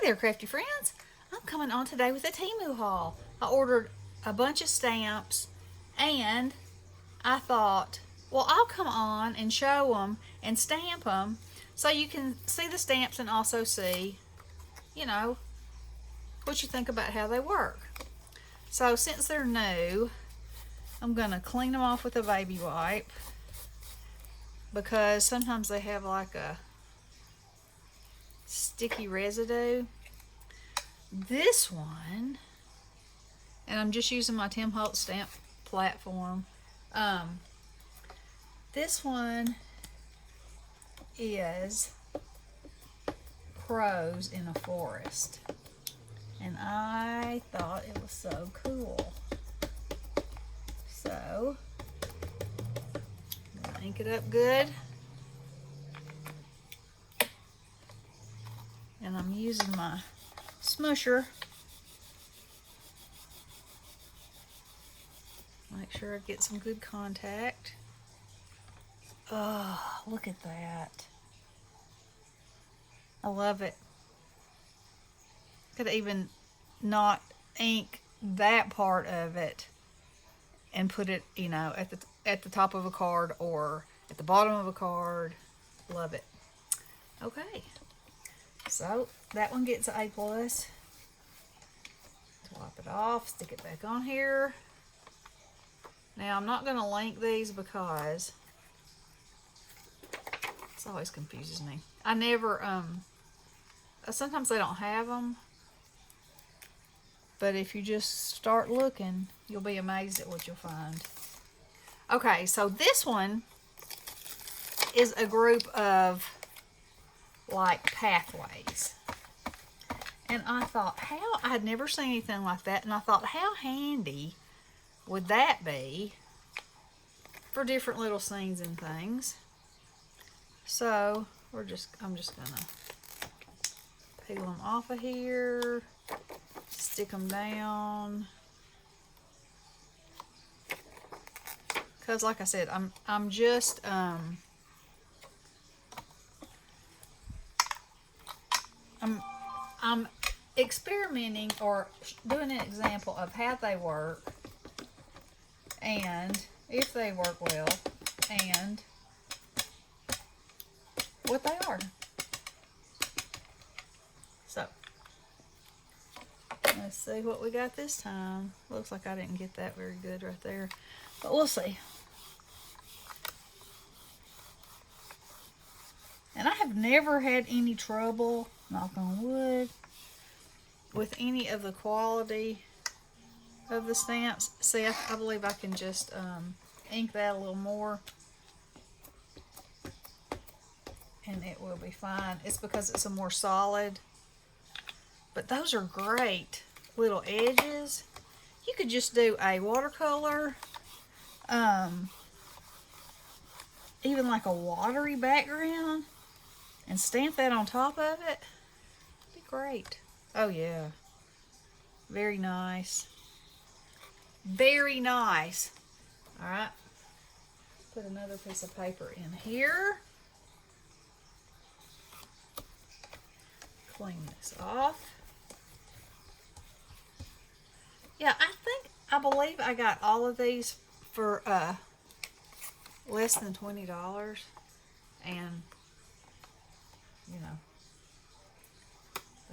there, crafty friends. I'm coming on today with a Temu haul. I ordered a bunch of stamps and I thought, well, I'll come on and show them and stamp them so you can see the stamps and also see, you know, what you think about how they work. So since they're new, I'm going to clean them off with a baby wipe because sometimes they have like a sticky residue. This one, and I'm just using my Tim Holtz stamp platform. This one is Crows in a Forest, and I thought it was so cool. So, I'm gonna ink it up good. And I'm using my smusher. Make sure I get some good contact. Oh, look at that. I love it. Could even not ink that part of it and put it, at the top of a card or at the bottom of a card. Love it. Okay. So that one gets an A+. Wipe it off, stick it back on here. Now I'm not going to link these because this always confuses me. I never, sometimes they don't have them, but if you just start looking, you'll be amazed at what you'll find. Okay, so this one is a group of like pathways. And I thought, I had never seen anything like that, and I thought, how handy would that be for different little scenes and things. So I'm just gonna peel them off of here, stick them down, because like I said, I'm just I'm experimenting or doing an example of how they work and if they work well and what they are. So let's see what we got this time. Looks like I didn't get that very good right there, but we'll see. And I have never had any trouble, knock on wood, with any of the quality of the stamps. See, I believe I can just ink that a little more and it will be fine. It's because it's a more solid. But those are great little edges. You could just do a watercolor, even like a watery background, and stamp that on top of it. It'd be great. Oh yeah. Very nice. Very nice. Alright. Put another piece of paper in here. Clean this off. Yeah, I believe I got all of these for less than $20, and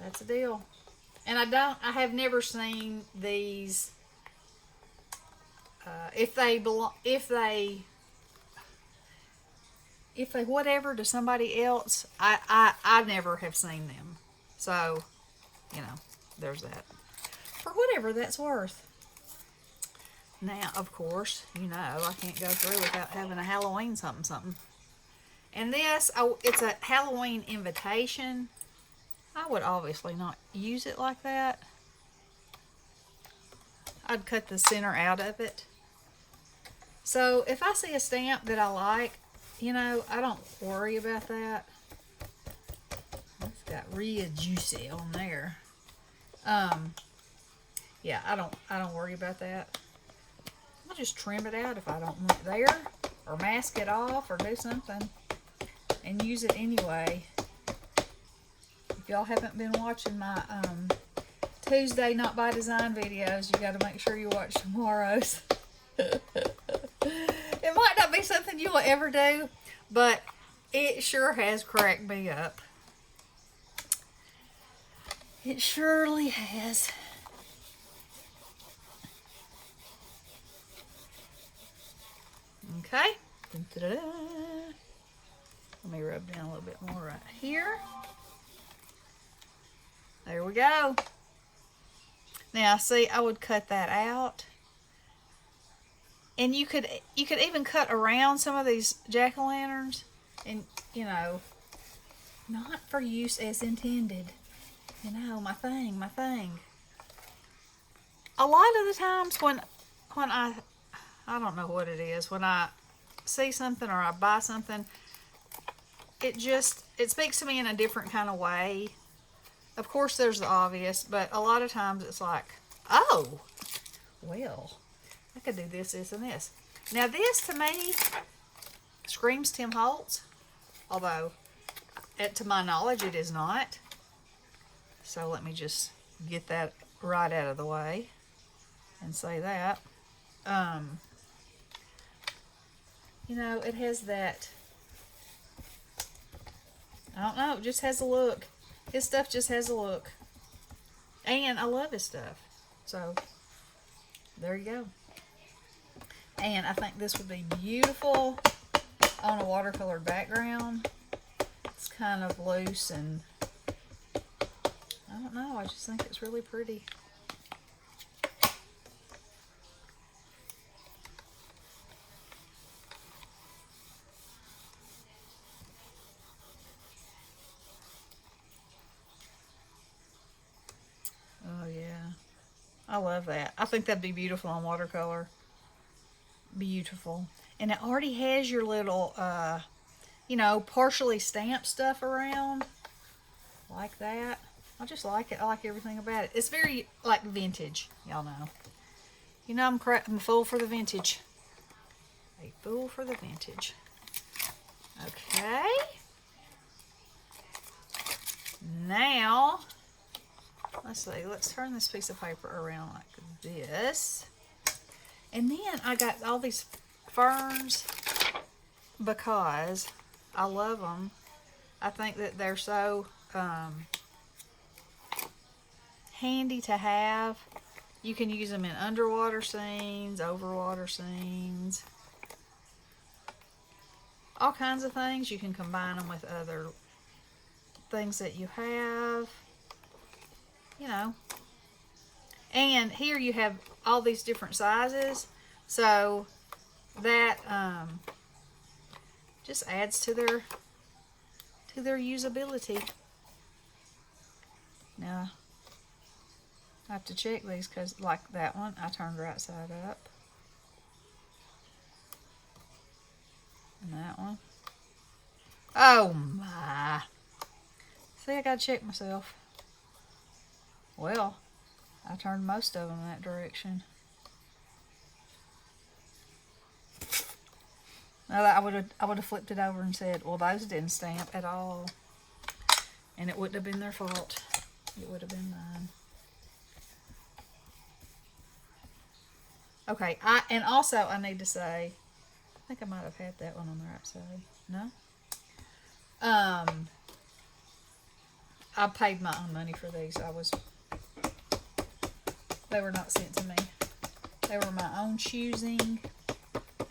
that's a deal. And I have never seen these if they whatever to somebody else, I never have seen them. So, there's that. For whatever that's worth. Now, of course, I can't go through without having a Halloween something. And this, it's a Halloween invitation. I would obviously not use it like that. I'd cut the center out of it. So, if I see a stamp that I like, I don't worry about that. It's got real juicy on there. Yeah, I don't worry about that. I'll just trim it out if I don't want it there, or mask it off, or do something, and use it anyway. If y'all haven't been watching my Tuesday Not By Design videos, you got to make sure you watch tomorrow's. It might not be something you'll ever do, but it sure has cracked me up. It surely has. Okay. Dun-da-da-da. Let me rub down a little bit more right here. There we go. Now, see, I would cut that out. And you could even cut around some of these jack-o'-lanterns and, you know, not for use as intended. You know, my thing. A lot of the times when I don't know what it is, when I see something or I buy something, it speaks to me in a different kind of way. Of course, there's the obvious, but a lot of times it's like, oh, well, I could do this, this, and this. Now, this to me screams Tim Holtz, although, to my knowledge, it is not. So let me just get that right out of the way and say that. You know, it has that, I don't know, it just has a look. His stuff just has a look. And I love his stuff. So, there you go. And I think this would be beautiful on a watercolor background. It's kind of loose and, I don't know, I just think it's really pretty. Oh yeah, I love that. I think that'd be beautiful on watercolor. Beautiful. And it already has your little, you know, partially stamped stuff around. Like that. I just like it. I like everything about it. It's very, like, vintage. Y'all know. You know, I'm a fool for the vintage. A fool for the vintage. Okay. Now, let's see. Let's turn this piece of paper around like this. And then I got all these ferns because I love them. I think that they're so handy to have. You can use them in underwater scenes, overwater scenes, all kinds of things. You can combine them with other things that you have, you know. And here you have all these different sizes, so that just adds to their usability. Now, I have to check these because, like that one, I turned right side up. And that one. Oh my. See, I gotta check myself. Well, I turned most of them that direction. Now, I would have flipped it over and said, well, those didn't stamp at all. And it wouldn't have been their fault. It would have been mine. Okay, and also I need to say, I think I might have had that one on the right side. No? I paid my own money for these. They were not sent to me. They were my own choosing,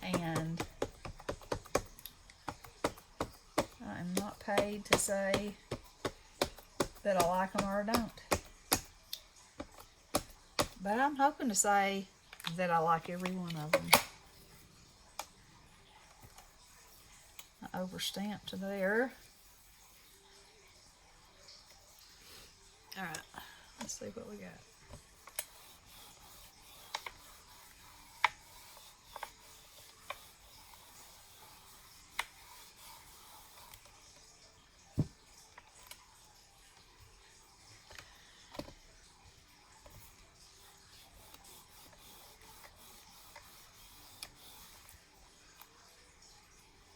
and I am not paid to say that I like them or I don't. But I'm hoping to say that I like every one of them. I overstamped there. Alright, let's see what we got.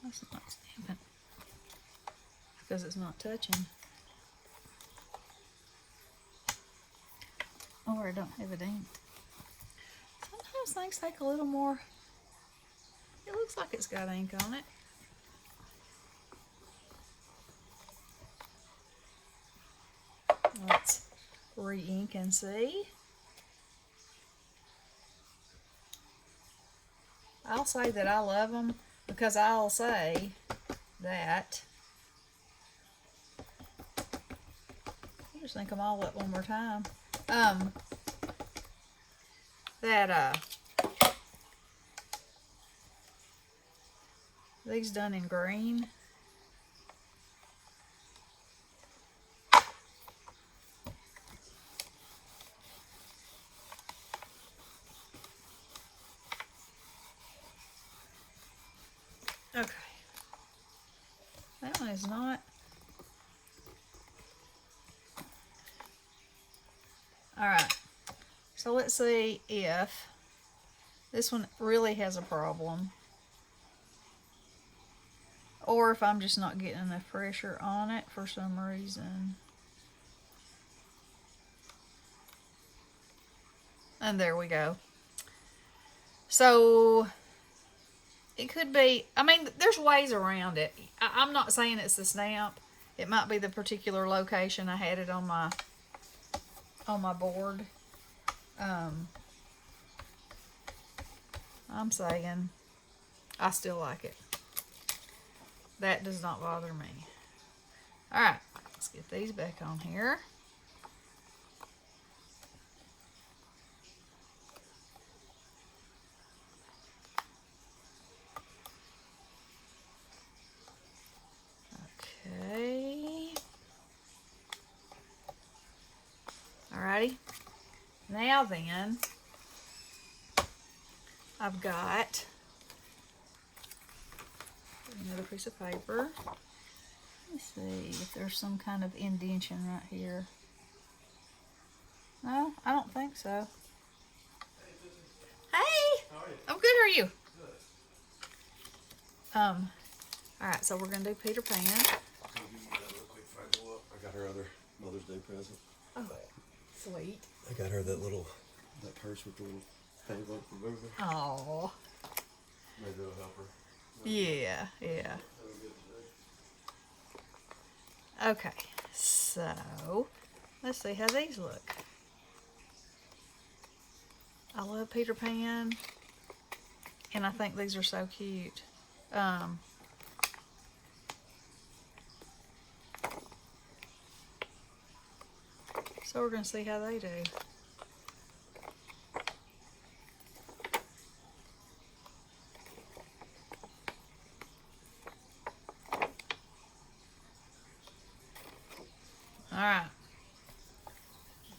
That's not stamping because it's not touching. where I don't have it inked. Sometimes things take a little more. It looks like it's got ink on it. Let's re-ink and see. I'll say that I love them because I'll say that. I'll just ink them all up one more time. These done in green. Okay. That one is not. Alright. So let's see if this one really has a problem. Or if I'm just not getting enough pressure on it for some reason. And there we go. So it could be, I mean, there's ways around it. I'm not saying it's the stamp. It might be the particular location I had it on my board. I'm saying I still like it. That does not bother me. Alright, let's get these back on here. Okay. Alrighty. Now then, I've got another piece of paper. Let's see if there's some kind of indentation right here. No, I don't think so. Hey! How are you? I'm good, how are you? Good. Alright, so we're gonna do Peter Pan. I'll give you that real quick before I go up. I got her other Mother's Day present. Oh, sweet. I got her that purse with the little things on it from over there. Oh, Maybe it'll help her. yeah. That'll get today. Okay, so let's see how these look. I love Peter Pan, and I think these are so cute. So we're going to see how they do. Alright.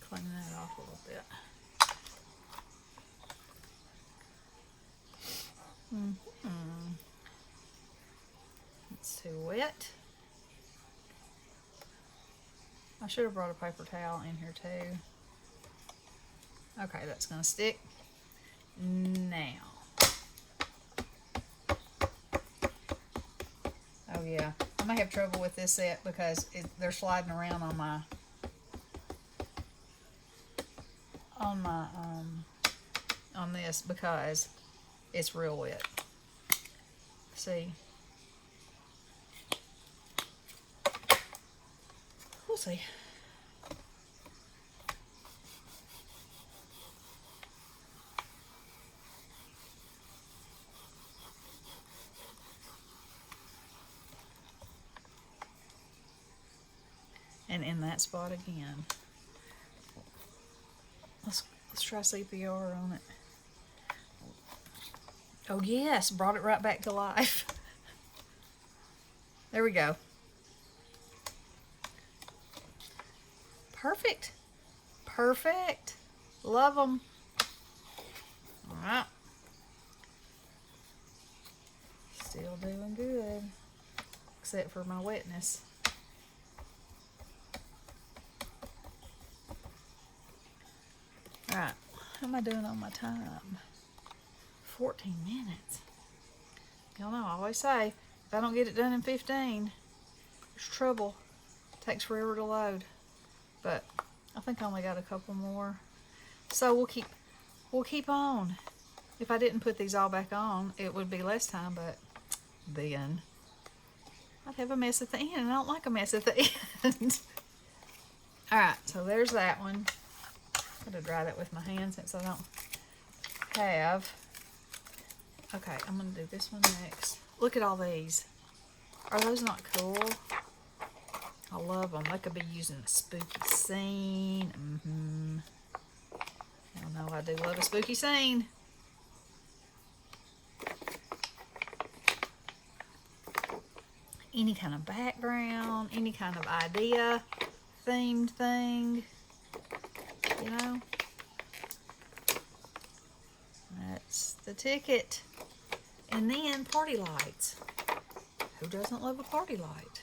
Clean that off a little bit. It's too wet. I should have brought a paper towel in here too. Okay, that's gonna stick. Now. Oh yeah, I may have trouble with this set because they're sliding around on this because it's real wet. See? We'll see. And in that spot again. Let's try CPR on it. Oh yes, brought it right back to life. There we go. Perfect. Perfect. Love them. All right. Still doing good, except for my wetness. All right. How am I doing on my time? 14 minutes. Y'all know, I always say, if I don't get it done in 15, there's trouble. It takes forever to load. But I think I only got a couple more. So we'll keep on. If I didn't put these all back on, it would be less time, but then I'd have a mess at the end, and I don't like a mess at the end. Alright, so there's that one. I'm going to dry that with my hand since I don't have. Okay, I'm going to do this one next. Look at all these. Are those not cool? I love them. They could be used in a spooky scene. I know I do love a spooky scene. Any kind of background, any kind of idea, themed thing, you know. That's the ticket. And then party lights. Who doesn't love a party light?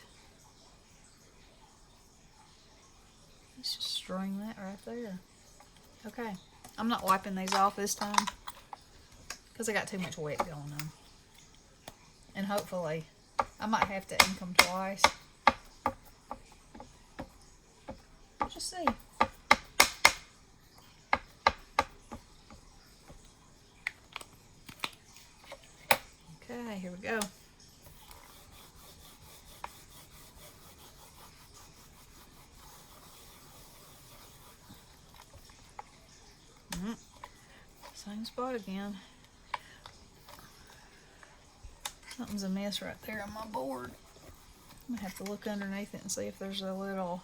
Let's just string that right there. Okay, I'm not wiping these off this time because I got too much wet going on. And hopefully, I might have to ink them twice. We'll just see. Okay, here we go. Same spot again. Something's a mess right there on my board. I'm gonna have to look underneath it and see if there's a little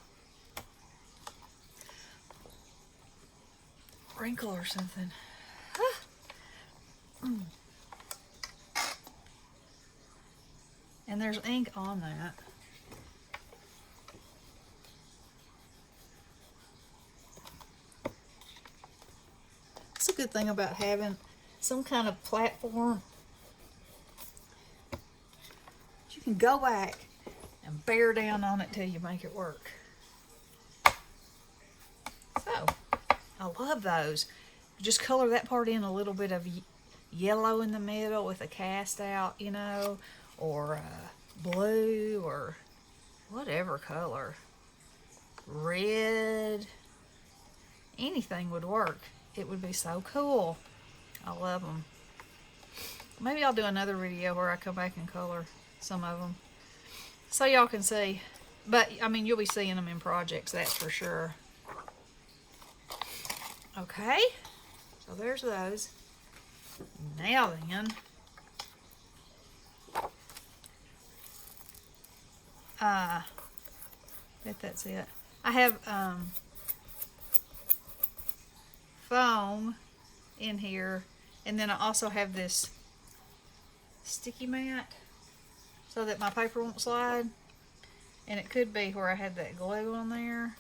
wrinkle or something. And there's ink on that. That's a good thing about having some kind of platform. You can go back and bear down on it till you make it work. So, I love those. Just color that part in a little bit of yellow in the middle with a cast out, you know, or blue or whatever color. Red. Anything would work. It would be so cool. I love them. Maybe I'll do another video where I come back and color some of them so y'all can see. But I mean, you'll be seeing them in projects, that's for sure. Okay, so there's those. Now then, bet that's it. I have foam in here, and then I also have this sticky mat so that my paper won't slide, and it could be where I had that glue on there.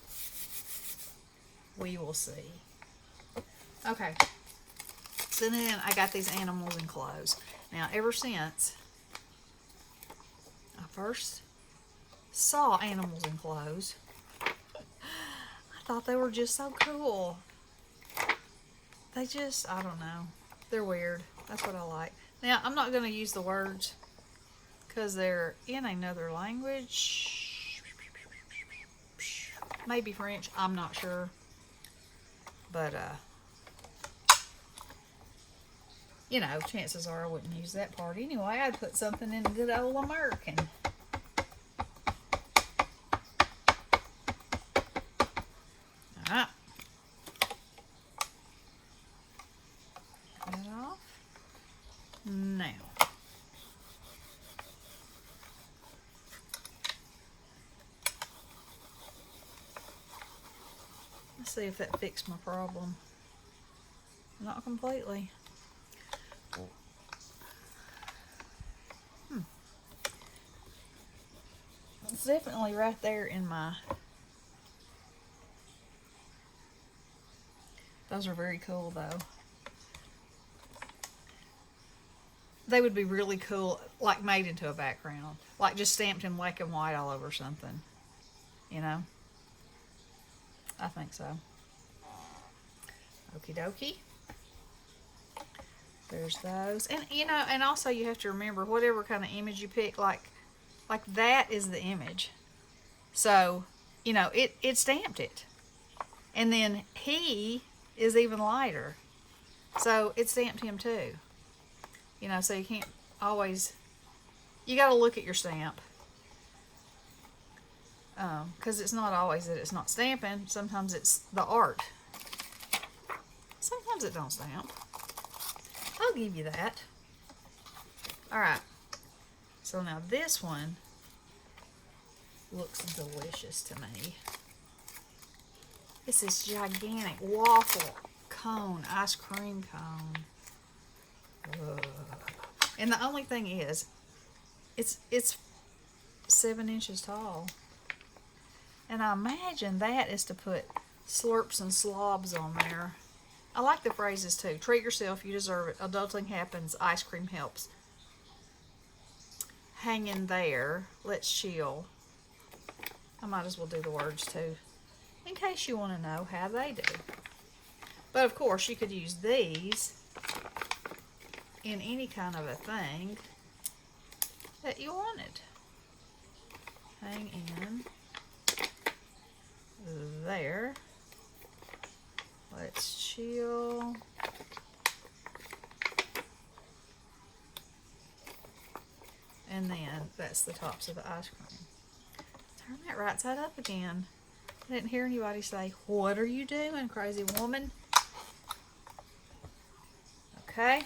We will see. Okay, so then I got these animals and clothes. Now, ever since I first saw animals and clothes, I thought they were just so cool. They just, I don't know, they're weird. That's what I like. Now, I'm not going to use the words because they're in another language. Maybe French, I'm not sure. But, you know, chances are I wouldn't use that part anyway. I'd put something in good old American. Alright. That off. Now. Let's see if that fixed my problem. Not completely. It's definitely right there in my... Those are very cool though. They would be really cool, like made into a background. Like just stamped in black and white all over something. You know? I think so. Okie dokie. There's those. And you know, and also you have to remember whatever kind of image you pick, like that is the image. So, you know, it stamped it. And then he is even lighter. So it stamped him too. You know, so you can't always, you got to look at your stamp. Because it's not always that it's not stamping. Sometimes it's the art. Sometimes it don't stamp. I'll give you that. Alright. So now this one looks delicious to me. It's this gigantic waffle cone, ice cream cone. Ugh. And the only thing is, it's 7 inches tall. And I imagine that is to put slurps and slobs on there. I like the phrases too. Treat yourself, you deserve it. Adulting happens, ice cream helps. Hang in there, let's chill. I might as well do the words too, in case you want to know how they do. But of course, you could use these in any kind of a thing that you wanted. Hang in there. Let's chill. And then that's the tops of the ice cream. Turn that right side up again. I didn't hear anybody say, "What are you doing, crazy woman?" Okay.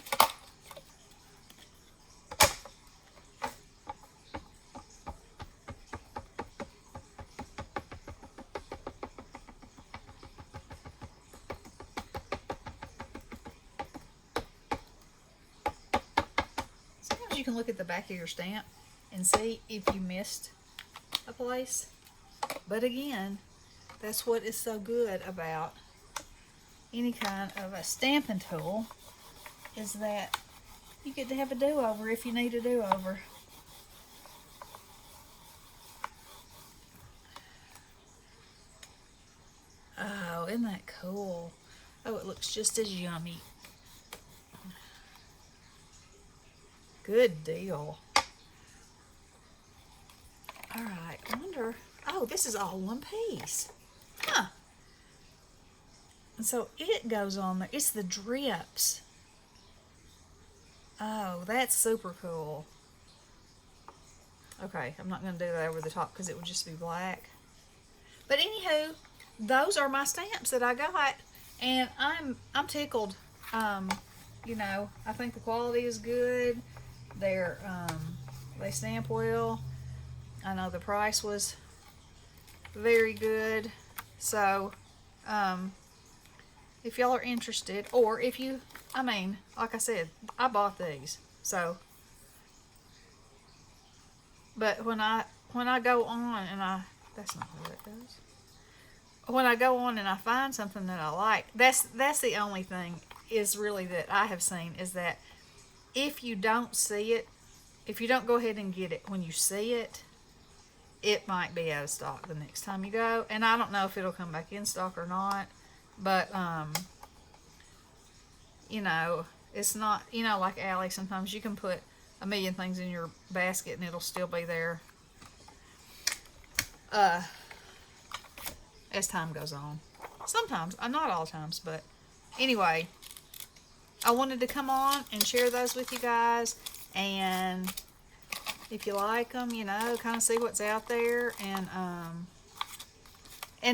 Sometimes you can look at the back of your stamp and see if you missed a place. But again, that's what is so good about any kind of a stamping tool, is that you get to have a do-over if you need a do-over. Oh, isn't that cool? Oh, it looks just as yummy. Good deal. Alright, I wonder, oh, this is all one piece. Huh. And so it goes on there. It's the drips. Oh, that's super cool. Okay, I'm not going to do that over the top because it would just be black. But anywho, those are my stamps that I got, and I'm tickled. You know, I think the quality is good. They stamp well. I know the price was very good. So, if y'all are interested, or if you, I mean, like I said, I bought these. So, but when I go on and that's not how that goes. When I go on and I find something that I like, that's the only thing is really that I have seen, is that if you don't see it, if you don't go ahead and get it when you see it, it might be out of stock the next time you go. And I don't know if it'll come back in stock or not. But, you know, it's not, you know, like Allie, sometimes you can put a million things in your basket and it'll still be there as time goes on. Sometimes, not all times, but anyway, I wanted to come on and share those with you guys. And if you like them, you know, kind of see what's out there, and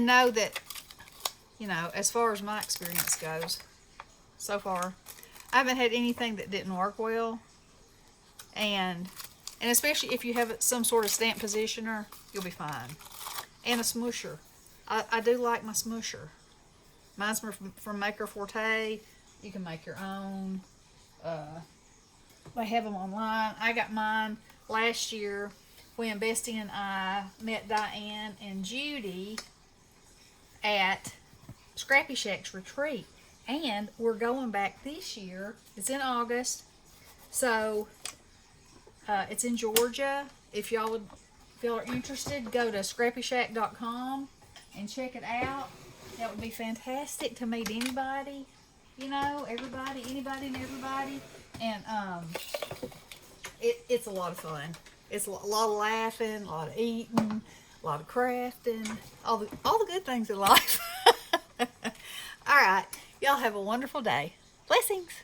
know that, you know, as far as my experience goes, so far, I haven't had anything that didn't work well. And especially if you have some sort of stamp positioner, you'll be fine. And a smoosher. I do like my smoosher. Mine's from Maker Forte. You can make your own. They have them online. I got mine last year when Bestie and I met Diane and Judy at Scrappy Shack's retreat. And we're going back this year. It's in August. So, it's in Georgia. If y'all are interested, go to scrappyshack.com and check it out. That would be fantastic to meet anybody. You know, everybody, anybody and everybody. And it's a lot of fun. It's a lot of laughing, a lot of eating, a lot of crafting, all the good things in life. All right. Y'all have a wonderful day. Blessings.